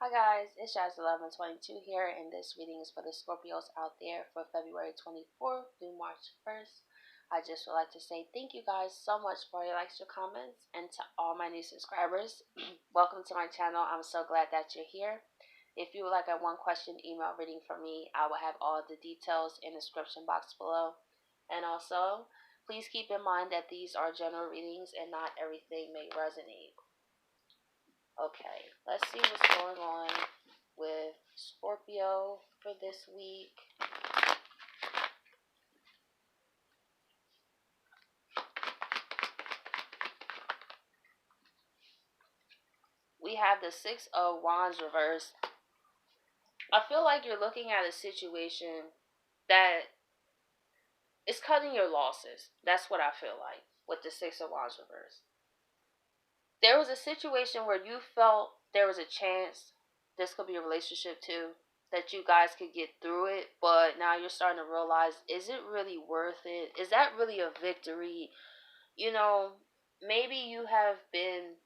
Hi guys, it's Jasmine 1122 here, and this reading is for the Scorpios out there for February 24th through March 1st. I just would like to say thank you guys so much for your likes, your comments, and to all my new subscribers. Welcome to my channel. I'm so glad that you're here. If you would like a one question email reading from me, I will have all the details in the description box below. And also, please keep in mind that these are general readings and not everything may resonate. Okay, let's see what's going on with Scorpio for this week. We have the Six of Wands reversed. I feel like you're looking at a situation that is cutting your losses. That's what I feel like with the Six of Wands reversed. There was a situation where you felt there was a chance, this could be a relationship too, that you guys could get through it, but now you're starting to realize, is it really worth it? Is that really a victory? You know, maybe you have been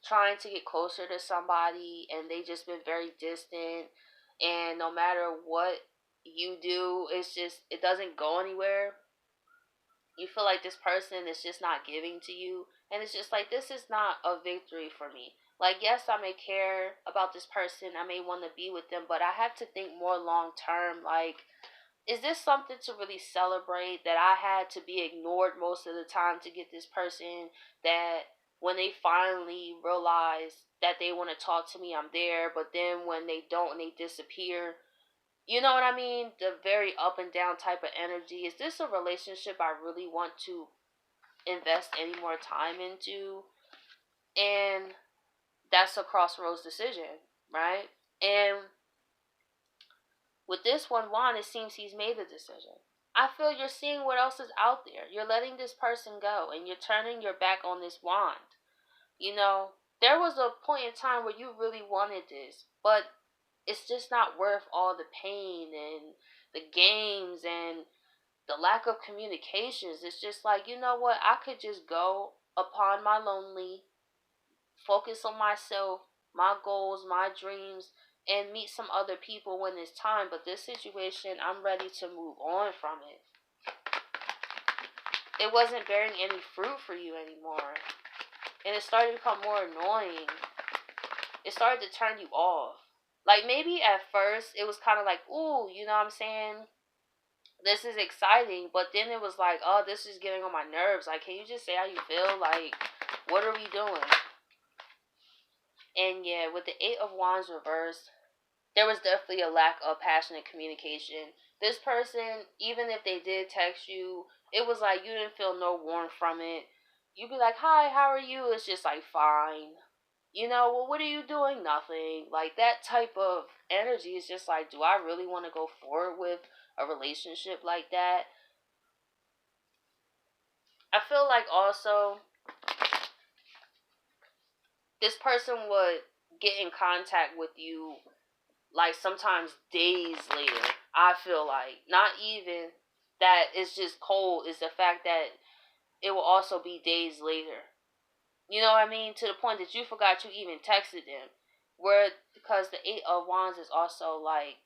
trying to get closer to somebody and they just been very distant, and no matter what you do, it's just, it doesn't go anywhere. You feel like this person is just not giving to you, and it's just like, this is not a victory for me. Like, yes, I may care about this person, I may want to be with them, but I have to think more long term. Like, is this something to really celebrate, that I had to be ignored most of the time to get this person, that when they finally realize that they want to talk to me, I'm there, but then when they don't and they disappear, you know what I mean? The very up and down type of energy. Is this a relationship I really want to invest any more time into? And that's a crossroads decision, right? And with this one, Juan, it seems he's made the decision. I feel you're seeing what else is out there. You're letting this person go, and you're turning your back on this wand. You know, there was a point in time where you really wanted this, but it's just not worth all the pain and the games and the lack of communications. It's just like, you know what? I could just go upon my lonely, focus on myself, my goals, my dreams, and meet some other people when it's time. But this situation, I'm ready to move on from it. It wasn't bearing any fruit for you anymore. And it started to become more annoying. It started to turn you off. Like, maybe at first it was kind of like, ooh, you know what I'm saying? This is exciting. But then it was like, oh, this is getting on my nerves. Like, can you just say how you feel? Like, what are we doing? And yeah, with the Eight of Wands reversed, there was definitely a lack of passionate communication. This person, even if they did text you, it was like you didn't feel no warmth from it. You'd be like, hi, how are you? It's just like, fine. You know, well, what are you doing? Nothing. Like, that type of energy is just like, do I really want to go forward with a relationship like that? I feel like also this person would get in contact with you like sometimes days later. I feel like not even that it's just cold, is the fact that it will also be days later. You know what I mean? To the point that you forgot you even texted them. Where, because the Eight of Wands is also like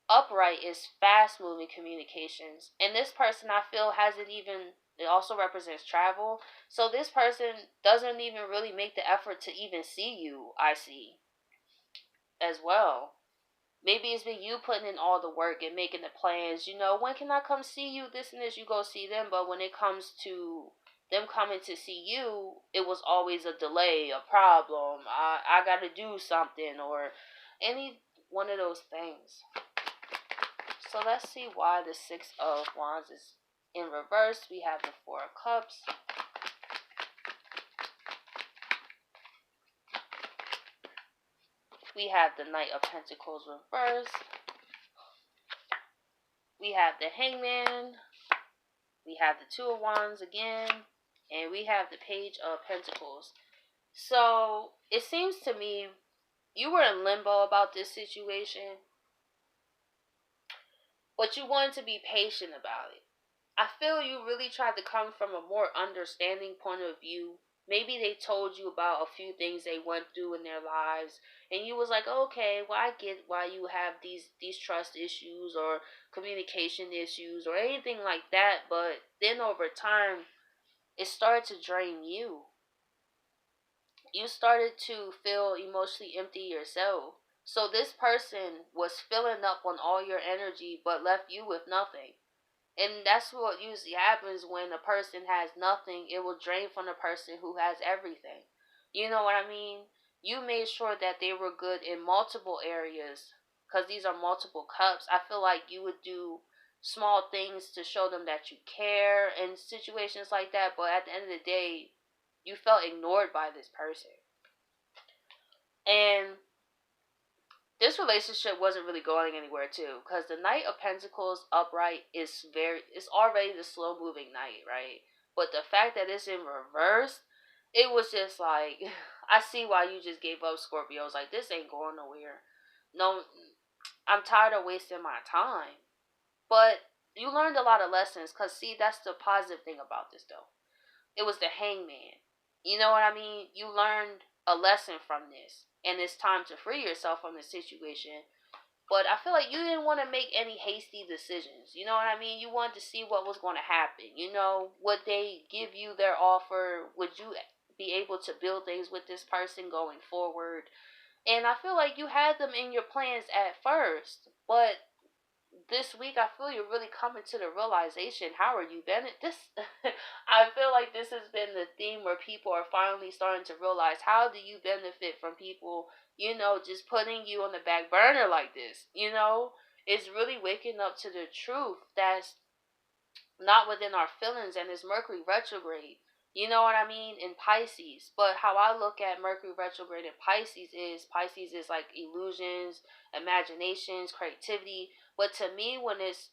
upright, is fast moving communications. And this person, I feel, hasn't even, it also represents travel. So this person doesn't even really make the effort to even see you, I see, as well. Maybe it's been you putting in all the work and making the plans. You know, when can I come see you? This and this, you go see them. But when it comes to them coming to see you, it was always a delay, a problem. I got to do something, or any one of those things. So let's see why the Six of Wands is in reverse. We have the Four of Cups. We have the Knight of Pentacles reversed. We have the Hangman. We have the Two of Wands again. And we have the Page of Pentacles. So it seems to me you were in limbo about this situation, but you wanted to be patient about it. I feel you really tried to come from a more understanding point of view Maybe they told you about a few things they went through in their lives, and you was like, okay, well, I get why you have these trust issues or communication issues or anything like that. But then over time, it started to drain you. You started to feel emotionally empty yourself. So this person was filling up on all your energy, but left you with nothing. And that's what usually happens when a person has nothing. It will drain from the person who has everything. You know what I mean? You made sure that they were good in multiple areas because these are multiple cups. I feel like you would do small things to show them that you care and situations like that. But at the end of the day, you felt ignored by this person. And this relationship wasn't really going anywhere too, because the Knight of Pentacles upright it's already the slow moving knight, right? But the fact that it's in reverse, it was just like I see why you just gave up, Scorpio. It's like, this ain't going nowhere. No, I'm tired of wasting my time. But you learned a lot of lessons, because see, that's the positive thing about this though. It was the Hangman. You know what I mean? You learned a lesson from this, and it's time to free yourself from this situation. But I feel like you didn't want to make any hasty decisions. You know what I mean? You wanted to see what was going to happen. You know, would they give you their offer? Would you be able to build things with this person going forward? And I feel like you had them in your plans at first, but this week I feel you're really coming to the realization. How are you been? This I feel like this has been the theme where people are finally starting to realize, how do you benefit from people, just putting you on the back burner like this. It's really waking up to the truth that's not within our feelings, and it's Mercury retrograde. You know what I mean? In Pisces. But how I look at Mercury retrograde in Pisces is like illusions, imaginations, creativity. But to me, when it's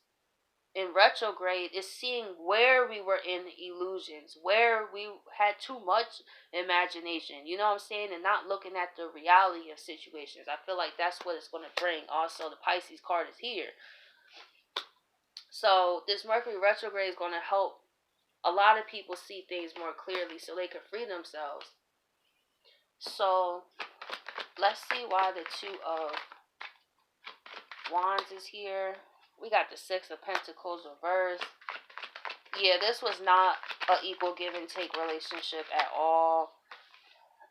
in retrograde, it's seeing where we were in illusions, where we had too much imagination. You know what I'm saying? And not looking at the reality of situations. I feel like that's what it's going to bring. Also, the Pisces card is here. So this Mercury retrograde is going to help a lot of people see things more clearly so they can free themselves. So let's see why the Two of Wands is here. We got the Six of Pentacles reversed. Yeah, this was not an equal give and take relationship at all.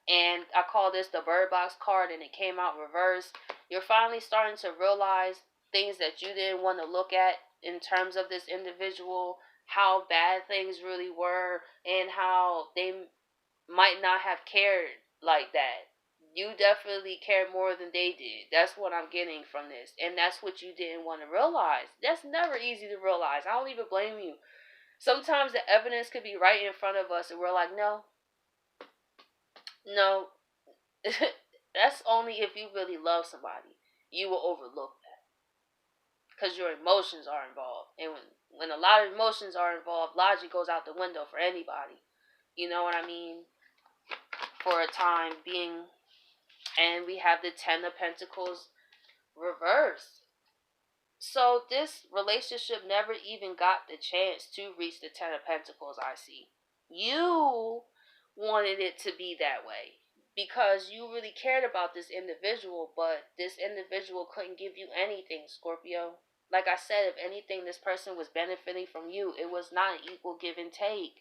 And I call this the Bird Box card, and it came out reversed. You're finally starting to realize things that you didn't want to look at in terms of this individual, how bad things really were, and how they might not have cared like that. You definitely cared more than they did. That's what I'm getting from this. And that's what you didn't want to realize. That's never easy to realize. I don't even blame you. Sometimes the evidence could be right in front of us, and we're like, no, no. That's only if you really love somebody. You will overlook that, because your emotions are involved. And when a lot of emotions are involved, logic goes out the window for anybody. You know what I mean? For a time being. And we have the Ten of Pentacles reversed. So this relationship never even got the chance to reach the Ten of Pentacles, I see. You wanted it to be that way because you really cared about this individual, but this individual couldn't give you anything, Scorpio. Like I said, if anything, this person was benefiting from you. It was not an equal give and take.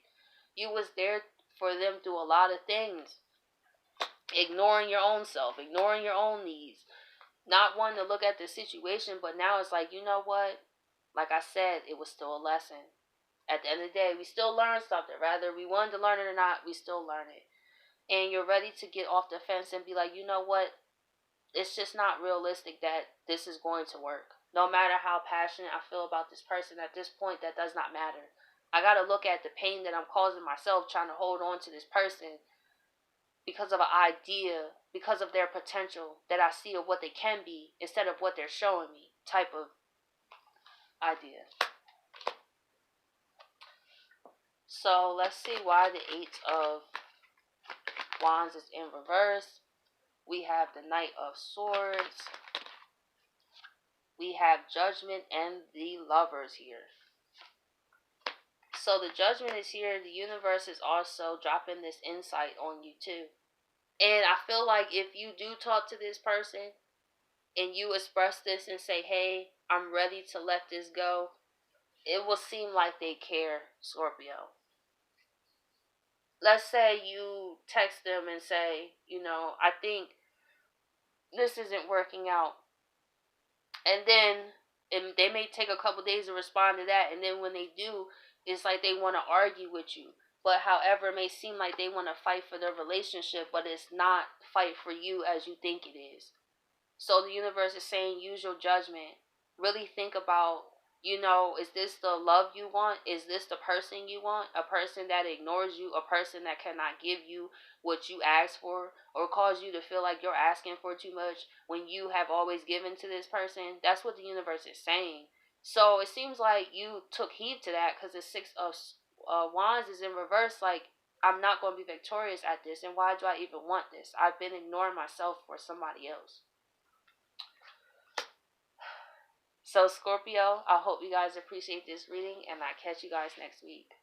You was there for them through a lot of things. Ignoring your own self, ignoring your own needs, not wanting to look at the situation. But now it's like, you know what? Like I said, it was still a lesson. At the end of the day, we still learn something. Rather we wanted to learn it or not, we still learn it. And you're ready to get off the fence and be like, you know what? It's just not realistic that this is going to work. No matter how passionate I feel about this person, at this point, that does not matter. I got to look at the pain that I'm causing myself trying to hold on to this person because of an idea, because of their potential that I see of what they can be instead of what they're showing me type of idea. So let's see why the Eight of Wands is in reverse. We have the Knight of Swords. We have Judgment and the Lovers here. So the judgment is here. The universe is also dropping this insight on you too. And I feel like if you do talk to this person and you express this and say, hey, I'm ready to let this go, it will seem like they care, Scorpio. Let's say you text them and say, I think this isn't working out. And then they may take a couple days to respond to that. And then when they do, it's like they want to argue with you. But however, it may seem like they want to fight for their relationship, but it's not fight for you as you think it is. So the universe is saying, use your judgment. Really think about, is this the love you want? Is this the person you want? A person that ignores you, a person that cannot give you what you ask for, or cause you to feel like you're asking for too much when you have always given to this person? That's what the universe is saying. So it seems like you took heed to that, because the Six of Wands is in reverse. Like, I'm not going to be victorious at this, and why do I even want this? I've been ignoring myself for somebody else. So, Scorpio, I hope you guys appreciate this reading, and I'll catch you guys next week.